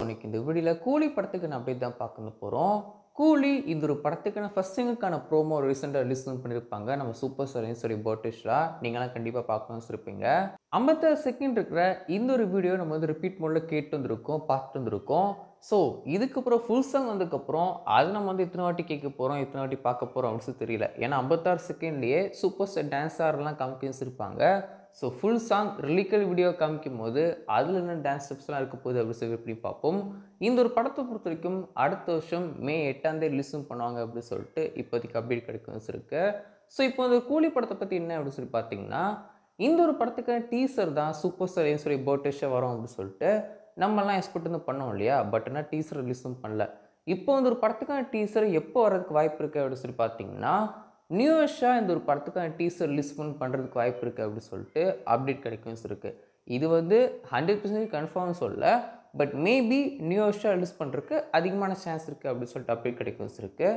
இன்னைக்கு இந்த வீடியோவில் கூலி படத்துக்கு நான் அப்டேட் தான் பார்க்க போகிறோம். கூலி இந்த ஒரு படத்துக்கான ஃபர்ஸ்ட் சிங்குக்கான ப்ரோமோ ரீசெண்டாக ரிலீஸ் பண்ணியிருப்பாங்க. நம்ம சூப்பர் ஸ்டார் சொல்லி பர்டிஷ்லா நீங்களாம் கண்டிப்பாக பார்க்கணும்னு சொல்லியிருப்பீங்க. 56 செகண்ட் இருக்கிற இந்த ஒரு வீடியோ நம்ம வந்து ரிப்பீட் மோடில் கேட்டு வந்திருக்கோம், பார்த்துட்டு வந்திருக்கோம். ஸோ இதுக்கப்புறம் ஃபுல் சாங் வந்ததுக்கப்புறம் அது நம்ம வந்து எத்தனை வாட்டி கேட்க போகிறோம், எத்தனை வாட்டி பார்க்க போகிறோம் அப்படின்னு தெரியல. ஏன்னா 56 செகண்ட்லேயே சூப்பர் ஸ்டார் டான்ஸ் ஆடலாம் காமிக்க வச்சிருப்பாங்க. ஸோ ஃபுல் சாங் ரிலீக்கல் வீடியோ காமிக்கும் போது அதில் என்ன டான்ஸ் ஸ்டெப்ஸ்லாம் இருக்க போகுது அப்படின்னு சொல்லி எப்படி பார்ப்போம். இந்த ஒரு படத்தை பொறுத்த வரைக்கும் அடுத்த வருஷம் மே 8ஆம் தேதி ரிலீஸும் பண்ணுவாங்க அப்படின்னு சொல்லிட்டு இப்போதைக்கு அப்டேட் கிடைக்கும் இருக்கு. ஸோ இப்போ இந்த கூலி படத்தை பற்றி என்ன அப்படின்னு சொல்லி பார்த்தீங்கன்னா, இந்த ஒரு படத்துக்கான டீசர் தான் சூப்பர் ஸ்டார் சொல்லி பர்டிஷ்ஷாக வரும் அப்படின்னு சொல்லிட்டு நம்மலாம் எக்ஸ்பெக்ட் வந்து பண்ணோம் இல்லையா. பட் ஆனால் டீசர் ரிலீஸும் பண்ணல. இப்போ வந்து ஒரு படத்துக்கான டீசர் எப்போ வரதுக்கு வாய்ப்பு இருக்குது அப்படின்னு சொல்லி பார்த்தீங்கன்னா, நியூ இயர்ஸாக இந்த ஒரு படத்துக்கான டீசர் ரிலீஸ் பண்ணுறதுக்கு வாய்ப்பு இருக்குது அப்படின்னு சொல்லிட்டு அப்டேட் கிடைக்கும் இருக்குது. இது வந்து 100% கன்ஃபார்ம் சொல்ல, பட் மேபி நியூ இயர்ஸாக ரிலீஸ் பண்ணுறதுக்கு அதிகமான சான்ஸ் இருக்குது அப்படின்னு சொல்லிட்டு அப்டேட் கிடைக்கும் இருக்குது.